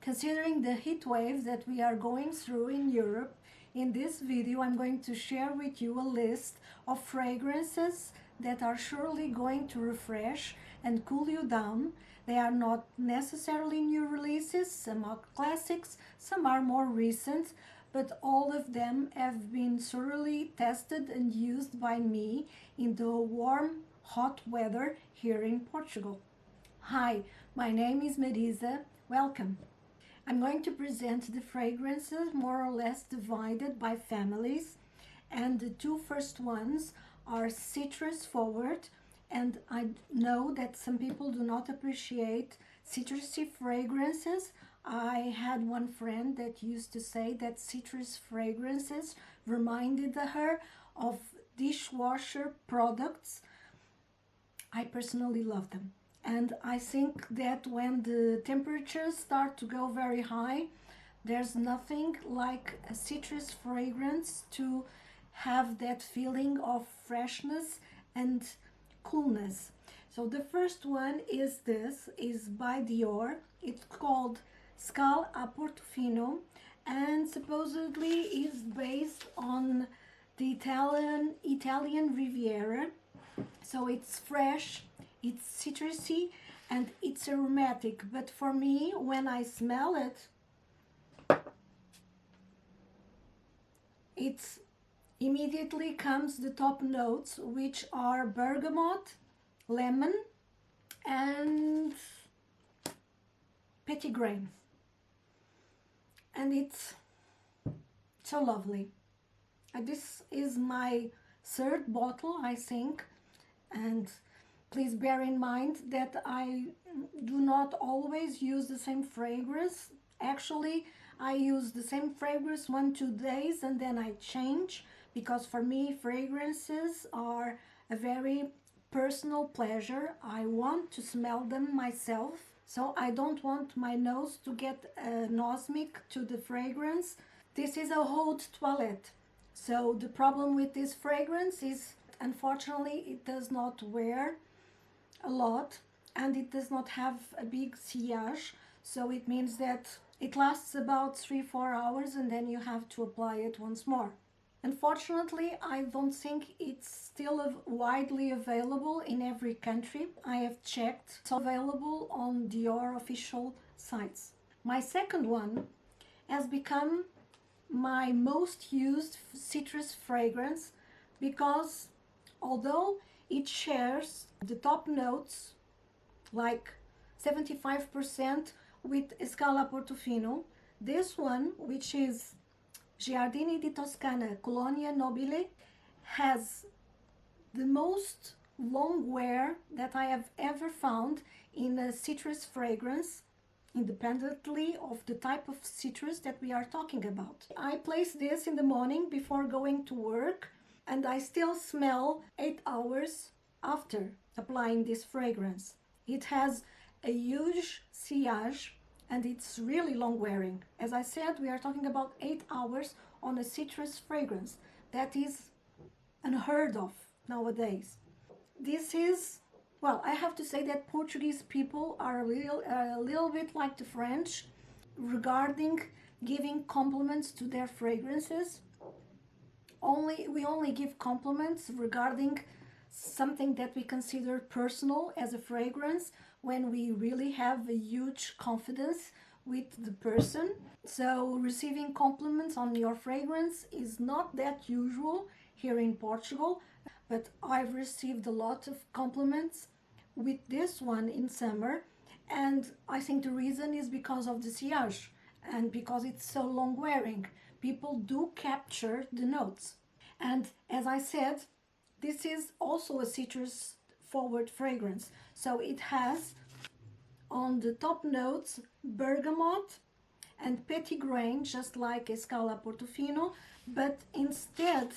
Considering the heat wave that we are going through in Europe, in this video I'm going to share with you a list of fragrances that are surely going to refresh and cool you down. They are not necessarily new releases, some are classics, some are more recent, but all of them have been thoroughly tested and used by me in the warm, hot weather here in Portugal. Hi, my name is Marisa. Welcome. I'm going to present the fragrances more or less divided by families, and the two first ones are citrus forward, and I know that some people do not appreciate citrusy fragrances. I had one friend that used to say that citrus fragrances reminded her of dishwasher products. I personally love them. And I think that when the temperatures start to go very high, there's nothing like a citrus fragrance to have that feeling of freshness and coolness. So the first one is by Dior. It's called Escale a Portofino and supposedly is based on the Italian Riviera. So it's fresh, it's citrusy, and it's aromatic. But for me, when I smell it, it's immediately comes the top notes, which are bergamot, lemon, and petitgrain. And it's so lovely. And this is my third bottle, I think. And please bear in mind that I do not always use the same fragrance. Actually, I use the same fragrance 1-2 days and then I change, because for me fragrances are a very personal pleasure. I want to smell them myself, so I don't want my nose to get anosmic to the fragrance. This is a haute toilette, so the problem with this fragrance is, unfortunately, it does not wear a lot and it does not have a big sillage, so it means that it lasts about 3-4 hours and then you have to apply it once more. Unfortunately, I don't think it's still widely available in every country. I have checked. It's available on Dior official sites. My second one has become my most used citrus fragrance because although it shares the top notes like 75% with Escale a Portofino, this one, which is Giardini di Toscana Colonia Nobile, has the most long wear that I have ever found in a citrus fragrance, independently of the type of citrus that we are talking about. I place this in the morning before going to work, and I still smell 8 hours after applying this fragrance. It has a huge sillage and it's really long wearing. As I said, we are talking about 8 hours on a citrus fragrance. That is unheard of nowadays. This is, well, I have to say that Portuguese people are a little bit like the French regarding giving compliments to their fragrances. We only give compliments regarding something that we consider personal as a fragrance when we really have a huge confidence with the person. So receiving compliments on your fragrance is not that usual here in Portugal, but I've received a lot of compliments with this one in summer, and I think the reason is because of the sillage and because it's so long wearing. People do capture the notes. And as I said, this is also a citrus forward fragrance. So it has on the top notes bergamot and petitgrain, just like Escale a Portofino, but instead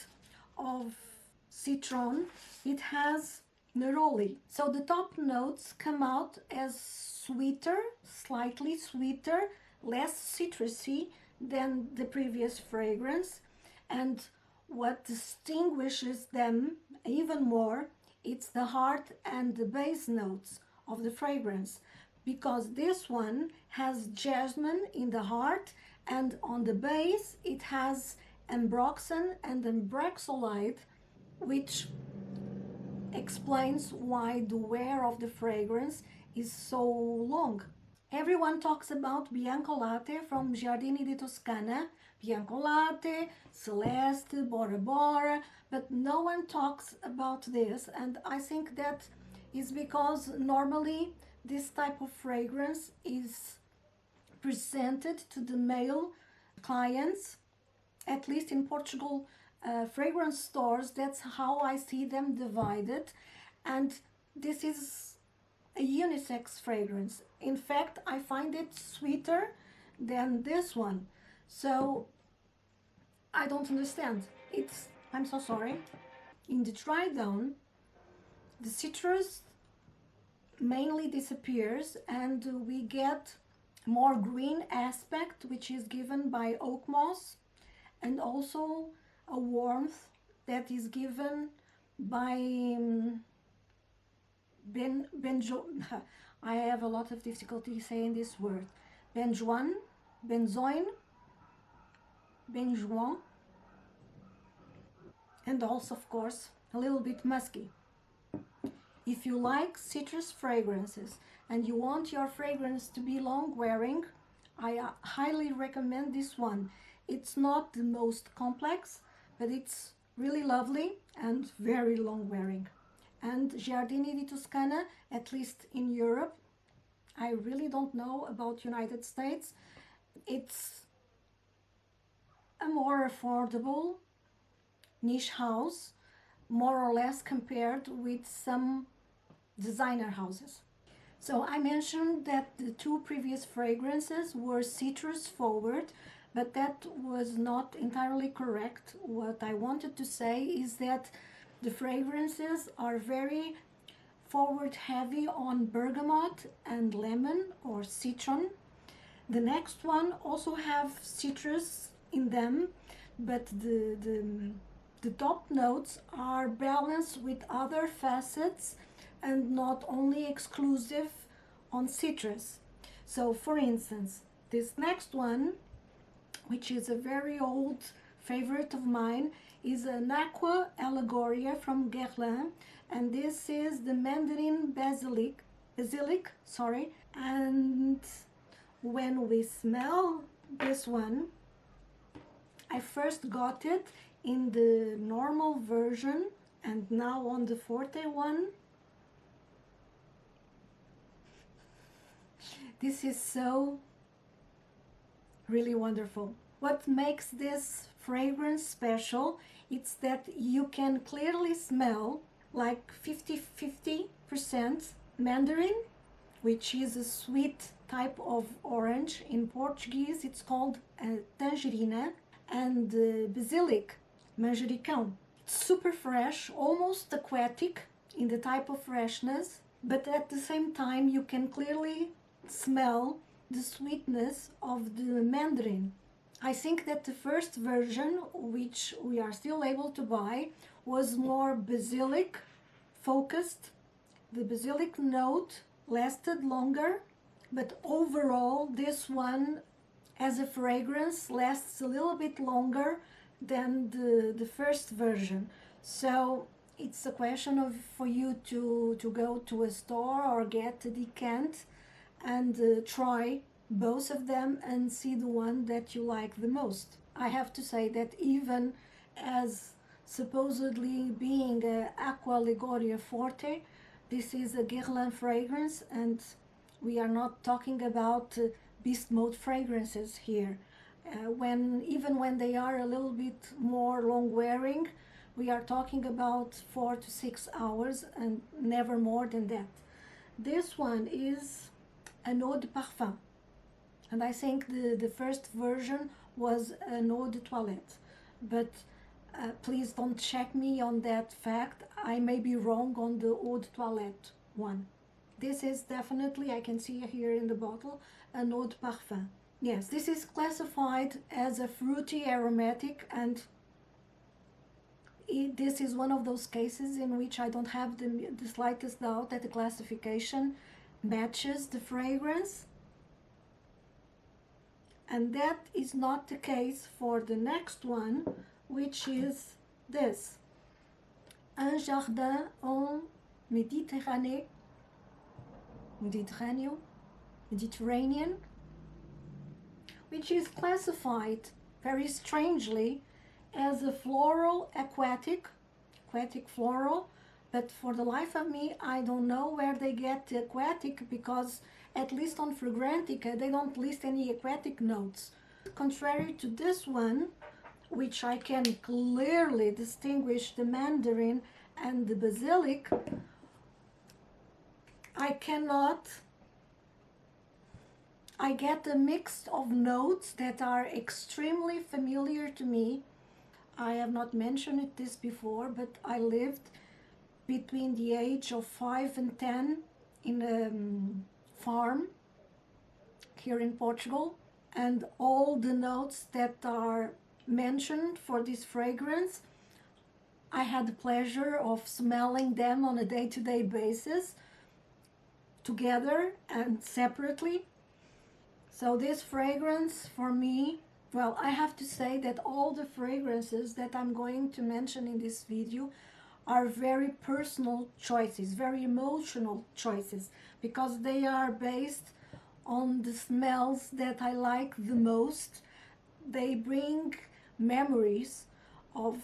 of citron, it has neroli. So the top notes come out as sweeter, slightly sweeter, less citrusy than the previous fragrance. And what distinguishes them even more, it's the heart and the base notes of the fragrance, because this one has jasmine in the heart, and on the base it has ambroxan and ambraxolide, which explains why the wear of the fragrance is so long. Everyone talks about Bianco Latte from Giardini di Toscana, Bianco Latte, Celeste, Bora Bora, but no one talks about this, and I think that is because normally this type of fragrance is presented to the male clients, at least in Portugal. Fragrance stores, that's how I see them divided, and this is a unisex fragrance. In fact, I find it sweeter than this one, so I don't understand. I'm so sorry. In the dry down, the citrus mainly disappears and we get more green aspect, which is given by oak moss, and also a warmth that is given by I have a lot of difficulty saying this word. Benjoin, benzoin, benjoin, and also, of course, a little bit musky. If you like citrus fragrances and you want your fragrance to be long wearing, I highly recommend this one. It's not the most complex, but it's really lovely and very long wearing. And Giardini di Toscana, at least in Europe, I really don't know about United States, it's a more affordable niche house, more or less compared with some designer houses. So I mentioned that the two previous fragrances were citrus forward, but that was not entirely correct. What I wanted to say is that the fragrances are very forward heavy on bergamot and lemon or citron. The next one also have citrus in them, but the top notes are balanced with other facets and not only exclusive on citrus. So for instance, this next one, which is a very old favorite of mine, is an Aqua Allegoria from Guerlain, and this is the Mandarine Basilic, and when we smell this one, I first got it in the normal version and now on the Forte one. This is so really wonderful. What makes this fragrance special, it's that you can clearly smell like 50-50% mandarin, which is a sweet type of orange. In Portuguese it's called tangerina, and basilic, manjericão. It's super fresh, almost aquatic in the type of freshness, but at the same time you can clearly smell the sweetness of the mandarin. I think that the first version, which we are still able to buy, was more basilic focused. The basilic note lasted longer, but overall this one as a fragrance lasts a little bit longer than the first version. So it's a question of for you to go to a store or get a decant and try both of them and see the one that you like the most. I have to say that even as supposedly being a Aqua Allegoria Forte, this is a Guerlain fragrance, and we are not talking about beast mode fragrances here. Even when they are a little bit more long wearing, we are talking about 4 to 6 hours and never more than that. This one is an eau de parfum, and I think the first version was an eau de toilette, but please don't check me on that fact. I may be wrong on the eau de toilette one. This is definitely, I can see here in the bottle, an eau de parfum. Yes, this is classified as a fruity aromatic, and this is one of those cases in which I don't have the slightest doubt that the classification matches the fragrance. And that is not the case for the next one, which is this. Un Jardin en Mediterranee, Mediterranean, which is classified very strangely as a floral aquatic floral, but for the life of me I don't know where they get the aquatic, because at least on Fragrantica they don't list any aquatic notes. Contrary to this one, which I can clearly distinguish the Mandarine and the Basilic, I get a mix of notes that are extremely familiar to me. I have not mentioned this before, but I lived between the age of 5 and 10 in a farm here in Portugal, and all the notes that are mentioned for this fragrance, I had the pleasure of smelling them on a day-to-day basis, together and separately. So this fragrance for me, well, I have to say that all the fragrances that I'm going to mention in this video are very personal choices, very emotional choices, because they are based on the smells that I like the most. They bring memories of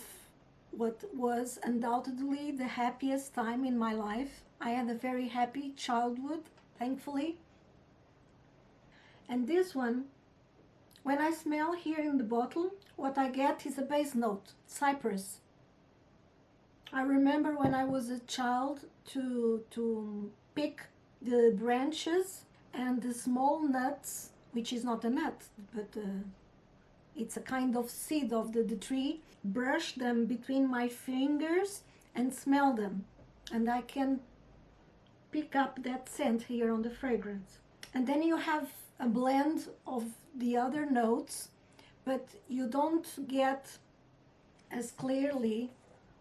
what was undoubtedly the happiest time in my life. I had a very happy childhood, thankfully. And this one, when I smell here in the bottle, what I get is a base note, cypress. I remember when I was a child to pick the branches and the small nuts, which is not a nut, but it's a kind of seed of the tree, brush them between my fingers and smell them. And I can pick up that scent here on the fragrance. And then you have a blend of the other notes, but you don't get as clearly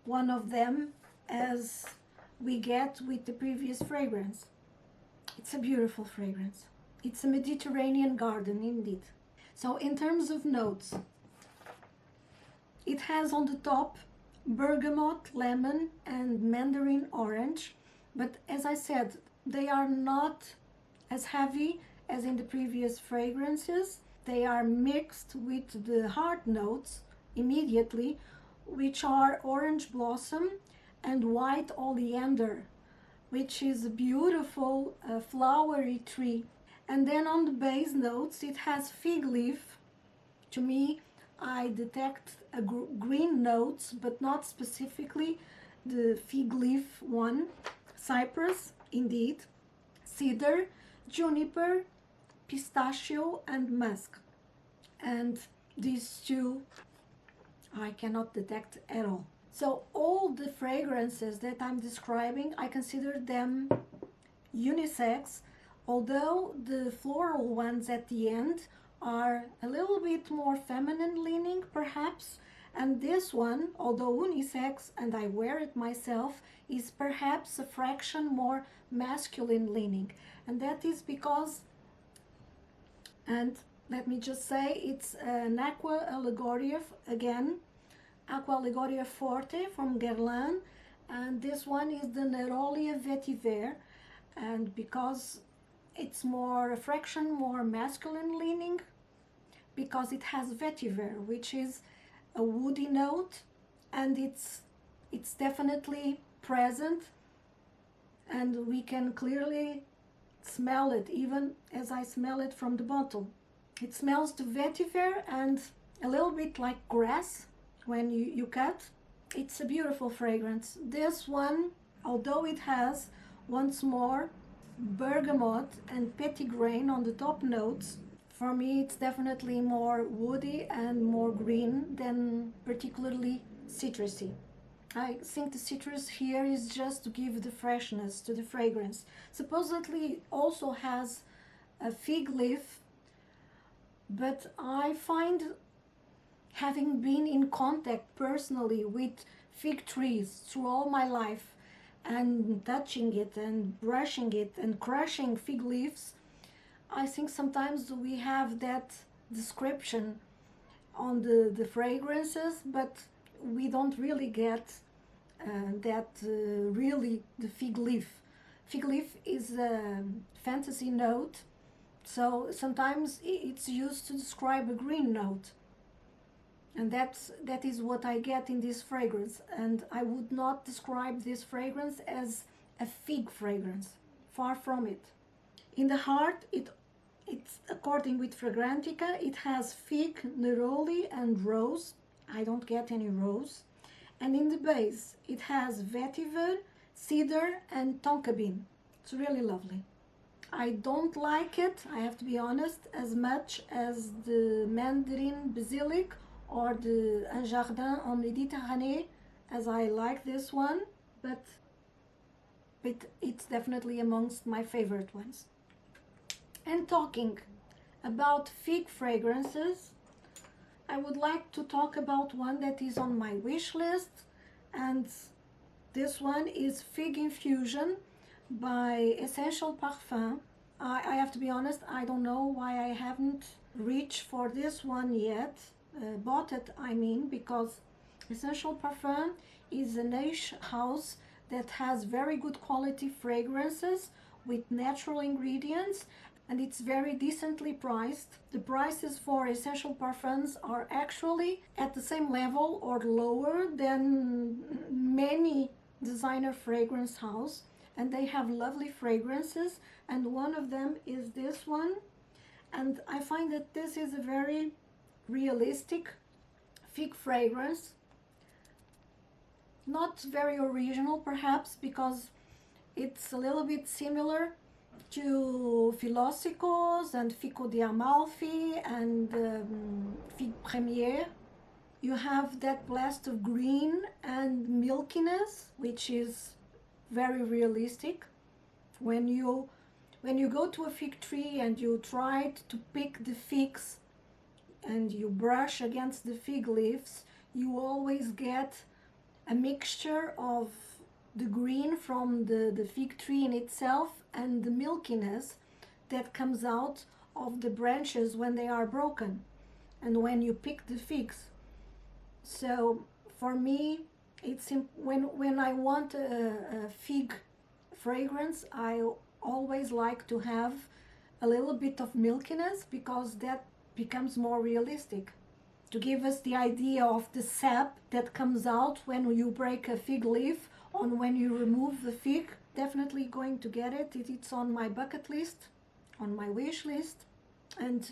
one of them as we get with the previous fragrance. It's a beautiful fragrance. It's a Mediterranean garden indeed. So in terms of notes, it has on the top bergamot, lemon and mandarin orange, but as I said, they are not as heavy as in the previous fragrances. They are mixed with the hard notes immediately, which are orange blossom and white oleander, which is a beautiful flowery tree. And then on the base notes it has fig leaf. To me, I detect a green notes, but not specifically the fig leaf one. Cypress, indeed, cedar, juniper, pistachio and musk. And these two I cannot detect at all. So all the fragrances that I'm describing, I consider them unisex, although the floral ones at the end are a little bit more feminine leaning perhaps, and this one, although unisex and I wear it myself, is perhaps a fraction more masculine leaning. And that is because, and let me just say, it's an Aqua Allegoria again, Aqua Allegoria Forte from Guerlain, and this one is the Nerolia Vetiver. And because it's more a fraction more masculine leaning, because it has Vetiver, which is a woody note, and it's definitely present, and we can clearly smell it even as I smell it from the bottle. It smells the vetiver and a little bit like grass when you cut. It's a beautiful fragrance. This one, although it has once more bergamot and petitgrain on the top notes, for me it's definitely more woody and more green than particularly citrusy. I think the citrus here is just to give the freshness to the fragrance. Supposedly it also has a fig leaf, but I find, having been in contact personally with fig trees through all my life, and touching it and brushing it and crushing fig leaves, I think sometimes we have that description on the fragrances, but we don't really get that really the fig leaf. Fig leaf is a fantasy note, so sometimes it's used to describe a green note. And that is what I get in this fragrance. And I would not describe this fragrance as a fig fragrance. Far from it. In the heart, it's according with Fragrantica, it has fig, neroli, and rose. I don't get any rose. And in the base, it has vetiver, cedar, and tonka bean. It's really lovely. I don't like it, I have to be honest, as much as the Mandarine Basilic or the Jardin en Mediterranee, as I like this one, but it's definitely amongst my favorite ones. And talking about fig fragrances, I would like to talk about one that is on my wish list, and this one is Fig Infusion by Essential Parfum. I have to be honest, I don't know why I haven't reached for this one yet. Bought it, I mean, because Essential Parfum is a niche house that has very good quality fragrances with natural ingredients, and it's very decently priced. The prices for Essential Parfums are actually at the same level or lower than many designer fragrance house, and they have lovely fragrances, and one of them is this one. And I find that this is a very realistic fig fragrance, not very original perhaps, because it's a little bit similar to Filosicos and Fico di Amalfi and Fig Premier. You have that blast of green and milkiness, which is very realistic. When you go to a fig tree and you try to pick the figs and you brush against the fig leaves, you always get a mixture of the green from the fig tree in itself and the milkiness that comes out of the branches when they are broken and when you pick the figs. So for me, it's when I want a fig fragrance, I always like to have a little bit of milkiness, because that becomes more realistic, to give us the idea of the sap that comes out when you break a fig leaf or when you remove the fig. Definitely going to get it. It's on my bucket list, on my wish list. And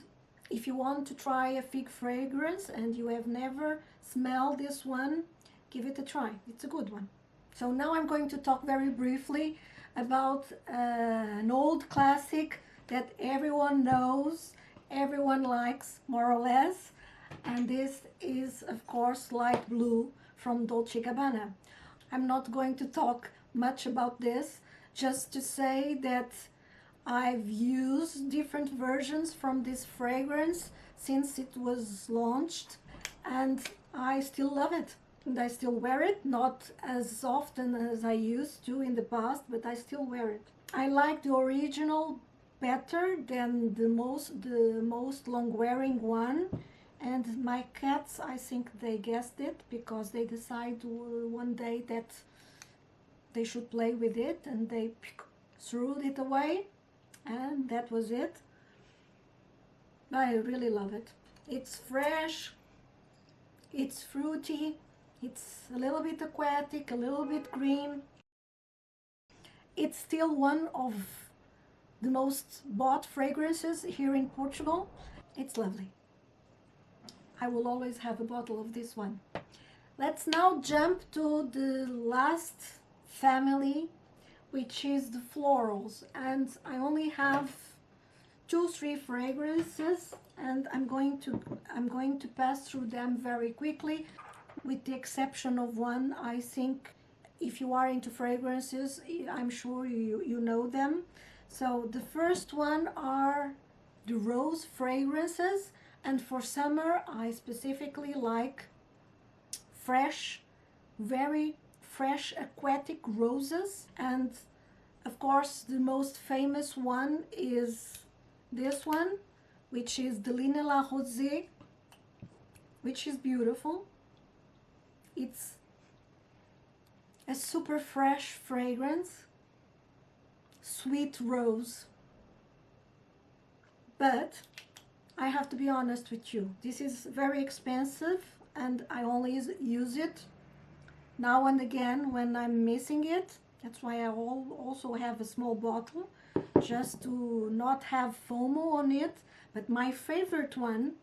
if you want to try a fig fragrance and you have never smelled this one, give it a try. It's a good one. So now I'm going to talk very briefly about an old classic that everyone knows, everyone likes more or less, and this is of course Light Blue from Dolce Gabbana. I'm not going to talk much about this, just to say that I've used different versions from this fragrance since it was launched, and I still love it. And I still wear it, not as often as I used to in the past, but I still wear it. I like the original better than the most long-wearing one, and my cats, I think they guessed it, because they decided one day that they should play with it, and they threw it away, and that was it. I really love it. It's fresh, it's fruity, it's a little bit aquatic, a little bit green. It's still one of the most bought fragrances here in Portugal. It's lovely. I will always have a bottle of this one. Let's now jump to the last family, which is the florals, and I only have 2-3 fragrances, and I'm going to pass through them very quickly, with the exception of one. I think if you are into fragrances, I'm sure you know them. So the first one are the rose fragrances, and for summer I specifically like fresh, very fresh aquatic roses. And of course the most famous one is this one, which is Delina La Rosee, which is beautiful. It's a super fresh fragrance, sweet rose. But I have to be honest with you, this is very expensive and I only use it now and again when I'm missing it. That's why I also have a small bottle, just to not have FOMO on it. But my favorite one,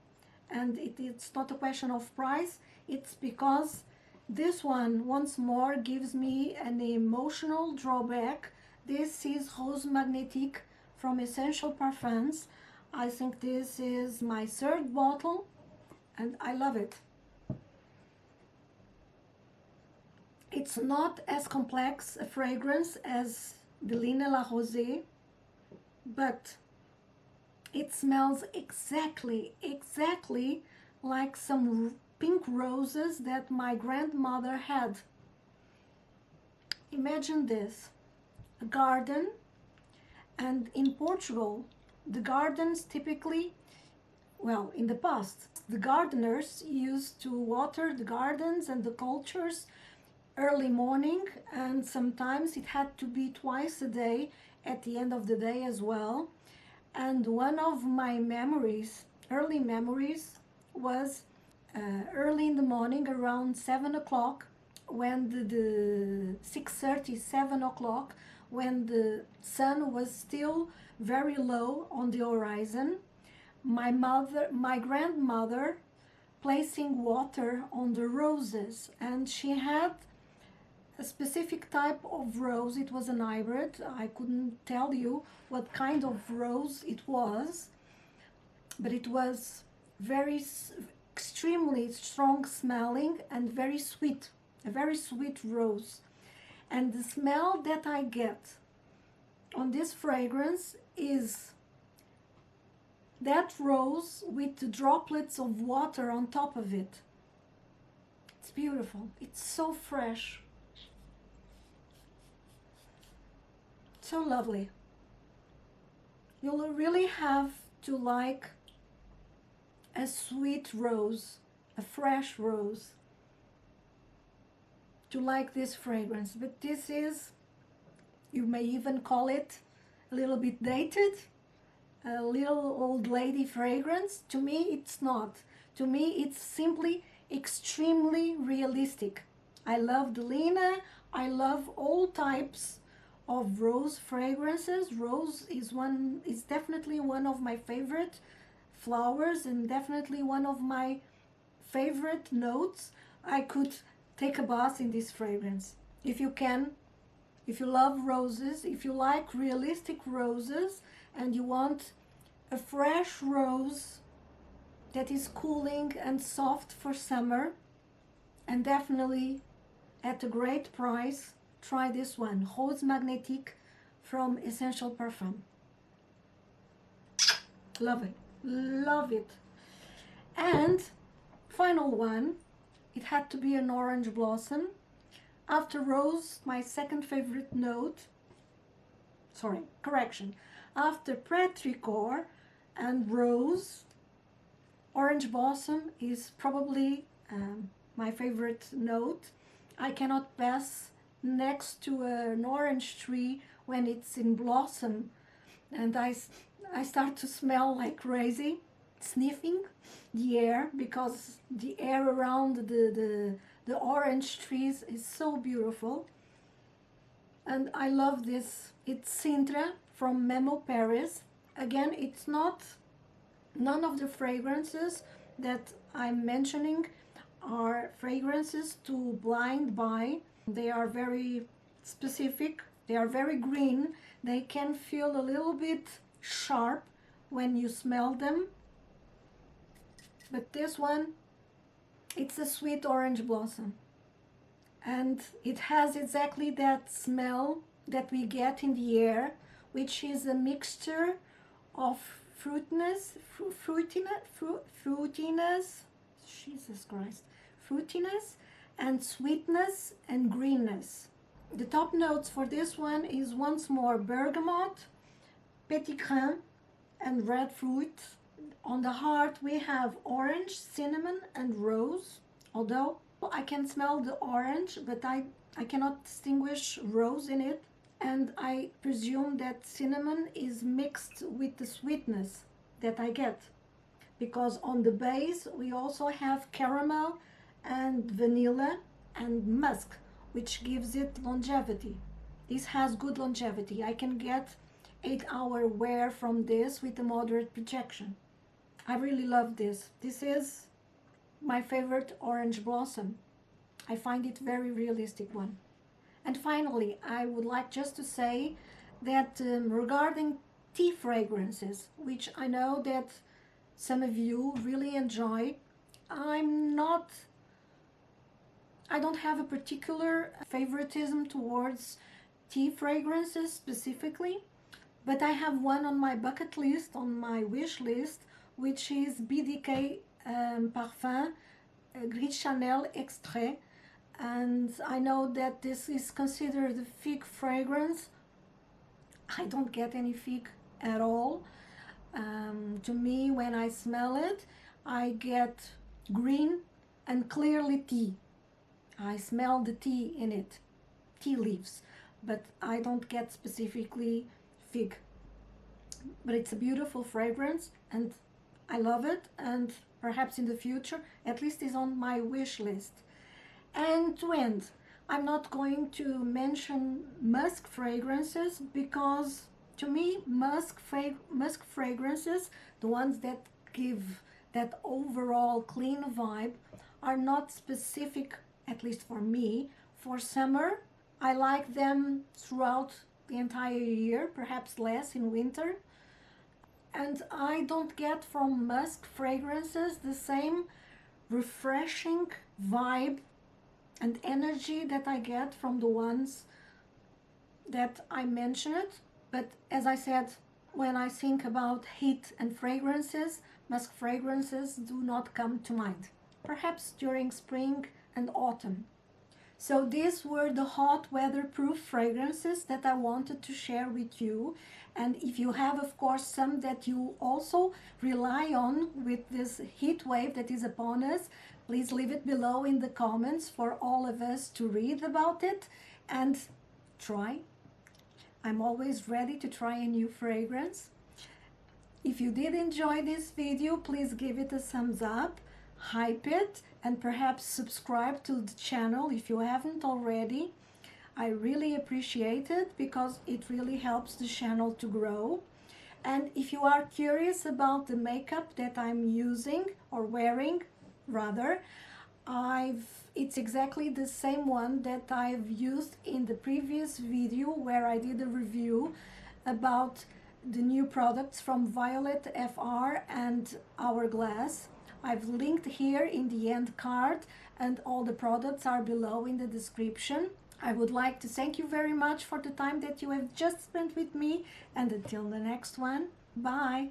and it's not a question of price, it's because this one once more gives me an emotional drawback. This is Rose Magnétique from Essential Parfums. I think this is my third bottle and I love it. It's not as complex a fragrance as Delina La Rosee, but it smells exactly like some pink roses that my grandmother had. Imagine this, a garden, and in Portugal, the gardens typically, well, in the past, the gardeners used to water the gardens and the cultures early morning, and sometimes it had to be twice a day at the end of the day as well. And one of my memories, early memories, was early in the morning around 7 o'clock, when the 6:30, 7 o'clock, when the sun was still very low on the horizon. My grandmother placing water on the roses, and she had a specific type of rose. It was an hybrid. I couldn't tell you what kind of rose it was, but it was very extremely strong smelling and very sweet, a very sweet rose. And the smell that I get on this fragrance is that rose with the droplets of water on top of it. It's beautiful. It's so fresh. So lovely. You'll really have to like a sweet rose, a fresh rose, to like this fragrance. But this is, you may even call it a little bit dated, a little old lady fragrance. To me, it's not. To me, it's simply extremely realistic. I love Delina. I love all types of rose fragrances. Rose is definitely one of my favorite flowers and definitely one of my favorite notes. I could take a bath in this fragrance. If you can, if you love roses, if you like realistic roses and you want a fresh rose that is cooling and soft for summer and definitely at a great price, try this one, Rose Magnétique from Essential Parfum. Love it, love it. And final one, it had to be an orange blossom. After rose, my second favorite note, sorry, correction. After Petrichor and rose, orange blossom is probably my favorite note. I cannot pass next to an orange tree when it's in blossom and I start to smell like crazy, sniffing the air, because the air around the orange trees is so beautiful. And I love this. It's Sintra from Memo, Paris. Again, it's not, none of the fragrances that I'm mentioning are fragrances to blind buy. They are very specific, they are very green, they can feel a little bit sharp when you smell them. But this one, it's a sweet orange blossom. And it has exactly that smell that we get in the air, which is a mixture of fruitiness, Jesus Christ, fruitiness and sweetness and greenness. The top notes for this one is once more bergamot, petit grain, and red fruit. On the heart we have orange, cinnamon, and rose. Although I can smell the orange, but I cannot distinguish rose in it. And I presume that cinnamon is mixed with the sweetness that I get. Because on the base we also have caramel and vanilla and musk, which gives it longevity. This has good longevity. I can get 8-hour wear from this with a moderate projection. I really love this. This is my favorite orange blossom. I find it very realistic one. And finally, I would like just to say that regarding tea fragrances, which I know that some of you really enjoy, I don't have a particular favoritism towards tea fragrances specifically, but I have one on my bucket list, on my wish list, which is BDK Parfum Gris Chanel Extrait. And I know that this is considered a fig fragrance. I don't get any fig at all. To me, when I smell it, I get green and clearly tea. I smell the tea in it, tea leaves, but I don't get specifically fig. But it's a beautiful fragrance and I love it, and perhaps in the future, at least is on my wish list. And to end, I'm not going to mention musk fragrances because to me musk fragrances, the ones that give that overall clean vibe, are not specific, at least for me, for summer. I like them throughout the entire year, perhaps less in winter. And I don't get from musk fragrances the same refreshing vibe and energy that I get from the ones that I mentioned. But as I said, when I think about heat and fragrances, musk fragrances do not come to mind. Perhaps during spring and autumn. So these were the hot weatherproof fragrances that I wanted to share with you. And if you have, of course, some that you also rely on with this heat wave that is upon us, please leave it below in the comments for all of us to read about it and try. I'm always ready to try a new fragrance. If you did enjoy this video, please give it a thumbs up, hype it, and perhaps subscribe to the channel if you haven't already. I really appreciate it because it really helps the channel to grow. And if you are curious about the makeup that I'm using or wearing rather, it's exactly the same one that I've used in the previous video where I did a review about the new products from Violet FR and Hourglass. I've linked here in the end card and all the products are below in the description. I would like to thank you very much for the time that you have just spent with me, and until the next one, bye!